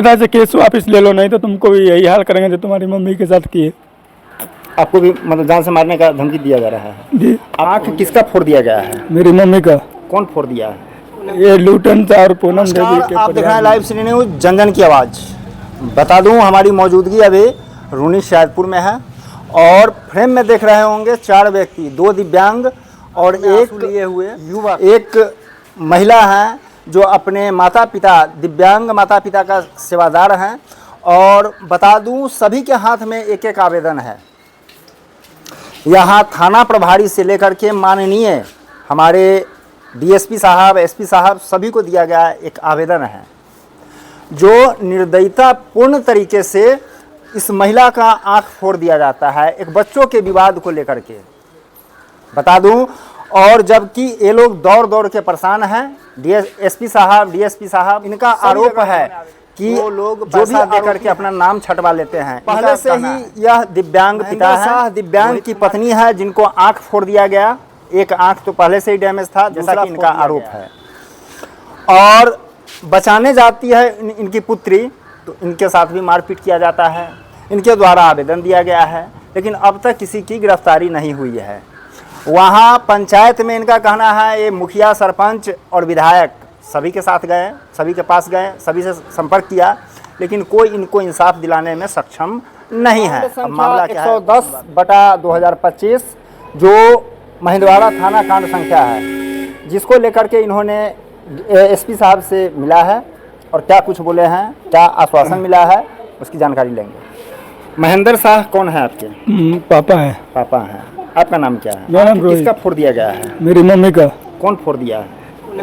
था कि केस वापस ले लो, नहीं तो तुमको भी यही हाल करेंगे जो तुम्हारी मम्मी के साथ किए। आपको भी मतलब जान से मारने का धमकी दिया जा रहा है जी। आँख किसका फोड़ दिया गया है? मेरी मम्मी का। कौन फोड़ दिया है? ये लूटन था और पूनम देवी नमस्कार, के आप देख रहे हैं परिवार लाइव सिटी न्यूज़ जन की आवाज़। बता दूं हमारी मौजूदगी अभी रूनी शायदपुर में है और फ्रेम में देख रहे होंगे 4 व्यक्ति, 2 दिव्यांग और एक लिए हुए युवक, एक महिला है जो अपने माता पिता दिव्यांग माता पिता का सेवादार हैं। और बता दूं सभी के हाथ में एक एक आवेदन है। यहाँ थाना प्रभारी से लेकर के माननीय हमारे डीएसपी साहब, एसपी साहब सभी को दिया गया एक आवेदन है जो निर्दयता पूर्ण तरीके से इस महिला का आंख फोड़ दिया जाता है एक बच्चों के विवाद को लेकर के, बता दूं। और जबकि ये लोग दौड़ दौड़ के परेशान हैं। एसपी साहब, डीएसपी साहब, इनका आरोप है कि वो लोग जो भी देकर के अपना नाम छटवा लेते हैं। पहले से ही यह दिव्यांग पिता है, दिव्यांग की पत्नी है जिनको आंख फोड़ दिया गया। एक आंख तो पहले से ही डैमेज था जैसा कि इनका आरोप है। और बचाने जाती है इनकी पुत्री तो इनके साथ भी मारपीट किया जाता है। इनके द्वारा आवेदन दिया गया है लेकिन अब तक किसी की गिरफ्तारी नहीं हुई है। वहाँ पंचायत में इनका कहना है ये मुखिया, सरपंच और विधायक सभी के साथ गए, सभी के पास गए, सभी से संपर्क किया लेकिन कोई इनको इंसाफ दिलाने में सक्षम नहीं है। मामला 110/2025 जो महिंदवाड़ा थाना कांड संख्या है जिसको लेकर के इन्होंने एसपी साहब से मिला है और क्या कुछ बोले हैं, क्या आश्वासन मिला है उसकी जानकारी लेंगे। महेंद्र शाह कौन है आपके? पापा है। पापा हैं। आपका नाम क्या है? मेरा नाम रोहित। किसका फोड़ दिया गया है? मेरी मम्मी का। कौन फोड़ दिया है?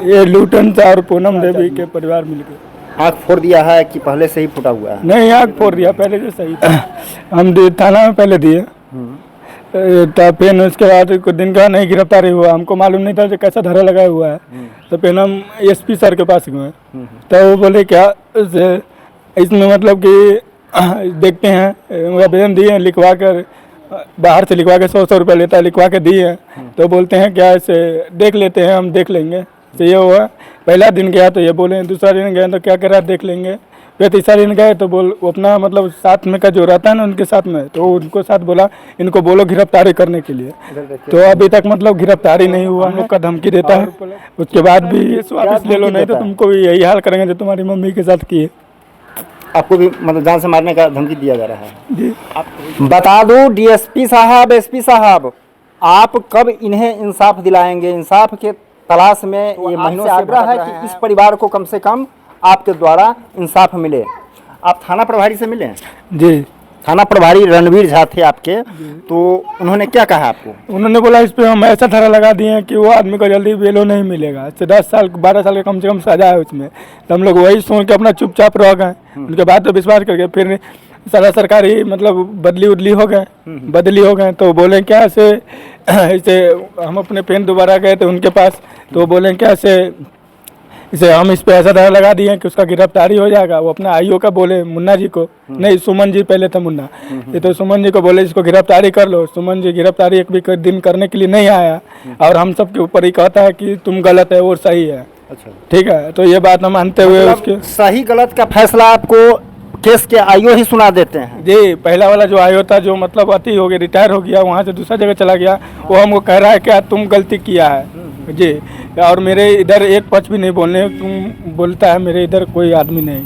ये लूटन था और पूनम देवी के परिवार मिलकर। आँख फोड़ दिया है कि पहले से ही फूटा हुआ है? नहीं, आँख फोड़ दिया पहले से सही था। हम थाना में पहले दिए तो फिर उसके बाद कुछ दिन का नहीं गिरफ्तारी हुआ। हमको मालूम नहीं था जो कैसा धारा लगा हुआ है। तो फिर हम एसपी सर के पास गए तो वो बोले क्या इसमें मतलब कि देखते हैं, आवेदन दिए, लिखवा कर बाहर से लिखवा के 100 रुपये लेता है, लिखवा के दिए तो बोलते हैं क्या ऐसे देख लेते हैं, हम देख लेंगे। तो ये हुआ पहला दिन गया तो ये बोले, दूसरा दिन गया तो क्या करा देख लेंगे। फिर तीसरा दिन गए तो बोल अपना मतलब साथ में का जो रहता है ना उनके साथ में, तो उनको साथ बोला इनको बोलो गिरफ्तारी करने के लिए। तो अभी तक मतलब गिरफ्तारी नहीं हुआ। हम लोग का धमकी देता है, उसके बाद भी वापस ले लो, नहीं तो तुमको भी यही हाल करेंगे जो तुम्हारी मम्मी के साथ किए। आपको भी मतलब जान से मारने का धमकी दिया जा रहा है जी। बता दूं डीएसपी साहब, एसपी साहब, आप कब इन्हें इंसाफ दिलाएंगे? इंसाफ के तलाश में ये महीनों से आग्रह है कि इस परिवार को कम से कम आपके द्वारा इंसाफ मिले। आप थाना प्रभारी से मिले? जी। थाना प्रभारी रणवीर झा थे आपके, तो उन्होंने क्या कहा आपको? उन्होंने बोला इस पे हम ऐसा धारा लगा दिए हैं कि वो आदमी को जल्दी बेलो नहीं मिलेगा। 10 साल 12 साल का कम से कम सजा है उसमें। तो हम लोग वही सोच के अपना चुपचाप रह गए। उनके बाद तो विश्वास करके फिर सारा सरकारी मतलब बदली हो गए तो बोले क्या ऐसे हम अपने पेन दोबारा गए थे उनके पास तो बोले क्या इसे हम इस पे ऐसा धारा लगा दिए कि उसका गिरफ्तारी हो जाएगा। वो अपना आईओ का बोले मुन्ना जी को, नहीं सुमन जी पहले था मुन्ना, ये तो सुमन जी को बोले इसको गिरफ्तारी कर लो। सुमन जी गिरफ्तारी एक भी दिन करने के लिए नहीं आया और हम सब के ऊपर ही कहता है कि तुम गलत है और सही है। अच्छा ठीक है, तो ये बात हम मानते हुए उसके सही गलत का फैसला आपको केस के आईओ ही सुना देते हैं? जी। पहला वाला जो आईओ था जो मतलब अति हो गया, रिटायर हो गया, वहाँ से दूसरा जगह चला गया, वो हमको कह रहा है क्या तुम गलती किया है जी। और मेरे इधर एक पक्ष भी नहीं बोलने तुम बोलता है, मेरे इधर कोई आदमी नहीं।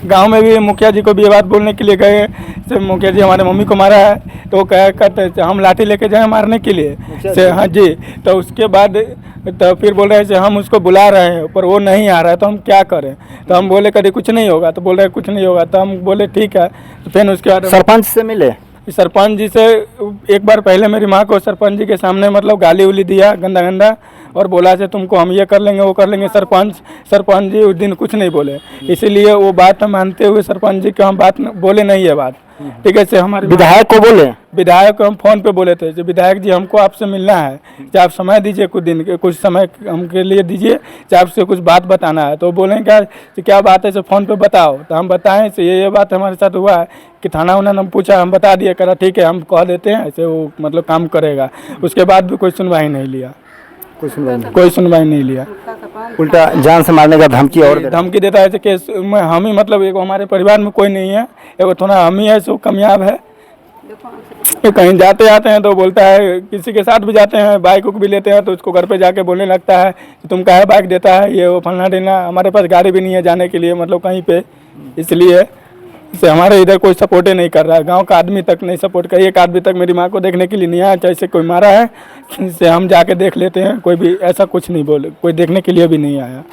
गांव में भी मुखिया जी को भी ये बात बोलने के लिए गए से मुखिया जी हमारे मम्मी को मारा है तो कहते हम लाठी लेके जाए मारने के लिए से, हाँ जी। तो उसके बाद तो फिर बोल रहे हैं हम उसको बुला रहे हैं पर वो नहीं आ रहा है तो हम क्या करें। तो हम बोले कभी कुछ नहीं होगा, तो बोल रहे कुछ नहीं होगा। तो हम बोले ठीक है। तो फिर उसके बाद सरपंच से मिले? सरपंच जी से एक बार पहले मेरी माँ को सरपंच जी के सामने मतलब गाली उली दिया गंदा और बोला से तुमको हम ये कर लेंगे वो कर लेंगे। सरपंच जी उस दिन कुछ नहीं बोले, इसीलिए वो बात मानते हुए सरपंच जी को हम बात बोले नहीं है बात। ठीक है, से हमारे विधायक को बोले? विधायक को हम फोन पे बोले थे, जो विधायक जी हमको आपसे मिलना है, चाहे आप समय दीजिए कुछ दिन के, कुछ समय हमके लिए दीजिए, चाहे आपसे कुछ बात बताना है। तो बोलें क्या बात है, फ़ोन पे बताओ। तो हम बताएं से ये बात हमारे साथ हुआ है कि थाना उन्होंने पूछा, हम बता दिया, करा ठीक है हम कह देते हैं, ऐसे वो मतलब काम करेगा। उसके बाद भी कोई सुनवाई नहीं लिया। कोई सुनवाई नहीं, कोई सुनवाई नहीं लिया। उल्टा जान से मारने का धमकी और दे रहा है। धमकी देता है कि हम ही मतलब एक हमारे परिवार में कोई नहीं है, एक थोड़ा हम ही है सो कामयाब है। तो कहीं जाते आते हैं तो बोलता है, किसी के साथ भी जाते हैं बाइक उक भी लेते हैं तो उसको घर पे जाके बोलने लगता है कि तुम काहे बाइक देता है, ये वो फलना ढीना। हमारे पास गाड़ी भी नहीं है जाने के लिए मतलब कहीं पे, इसलिए से हमारे इधर कोई सपोर्ट ही नहीं कर रहा है। गांव का आदमी तक नहीं सपोर्ट कर, एक आदमी तक मेरी माँ को देखने के लिए नहीं आया, कैसे कोई मारा है से हम जाके देख लेते हैं, कोई भी ऐसा कुछ नहीं बोले, कोई देखने के लिए भी नहीं आया।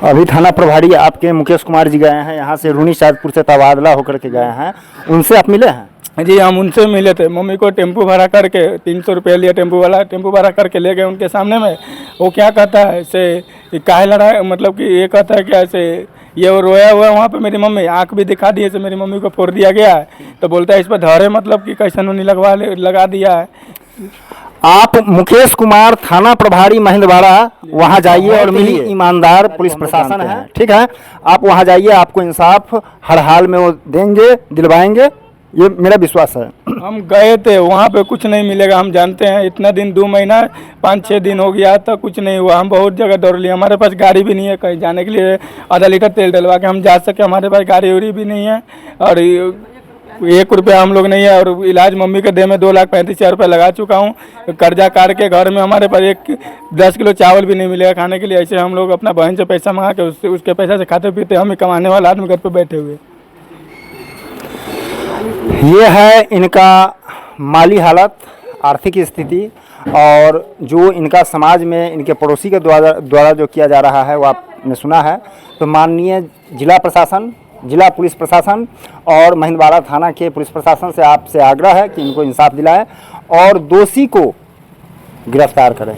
अभी थाना प्रभारी आपके मुकेश कुमार जी गए हैं यहाँ से, रूनी शाहजपुर से तबादला होकर के गए हैं, उनसे आप मिले हैं? जी हम उनसे मिले थे। मम्मी को टेम्पू भाड़ा करके 300 रुपये लिया, टेम्पू वाला टेम्पू भाड़ा करके ले गए उनके सामने में। वो क्या कहता है से काहे लड़ा, मतलब कि ये कहता है क्या ऐसे ये वो रोया हुआ वहाँ पे मेरी मम्मी, आँख भी दिखा दी है, मेरी मम्मी को फोड़ दिया गया है। तो बोलता है इस पर धरे मतलब कि कैसे उन्हें लगा दिया है। आप मुकेश कुमार थाना प्रभारी महिंदवाड़ा वहां जाइए और मिलिए, ईमानदार पुलिस प्रशासन है, ठीक है। आप वहां जाइए, आपको इंसाफ हर हाल में वो देंगे, दिलवाएंगे, ये मेरा विश्वास है। हम गए थे वहाँ पे, कुछ नहीं मिलेगा, हम जानते हैं। इतना दिन 2 महीना 5-6 दिन हो गया तक कुछ नहीं हुआ। हम बहुत जगह दौड़ लिए, हमारे पास गाड़ी भी नहीं है कहीं जाने के लिए, आधा लीटर तेल डलवा के हम जा सके, हमारे पास गाड़ी उड़ी भी नहीं है। और 1 रुपया हम लोग नहीं है। और इलाज मम्मी के देह में 2,35,000 रुपये लगा चुका हूँ, कर्जा काट के। घर में हमारे पास 10 किलो चावल भी नहीं मिलेगा खाने के लिए। ऐसे हम लोग अपना बहन से पैसा मंगा के उसके पैसा से खाते पीते, हम ही कमाने वाला आदमी घर पर बैठे हुए। ये है इनका माली हालत, आर्थिक स्थिति, और जो इनका समाज में इनके पड़ोसी के द्वारा जो किया जा रहा है वो आपने सुना है। तो माननीय जिला प्रशासन, जिला पुलिस प्रशासन और महिंदवाड़ा थाना के पुलिस प्रशासन से आपसे आग्रह है कि इनको इंसाफ दिलाएं और दोषी को गिरफ्तार करें।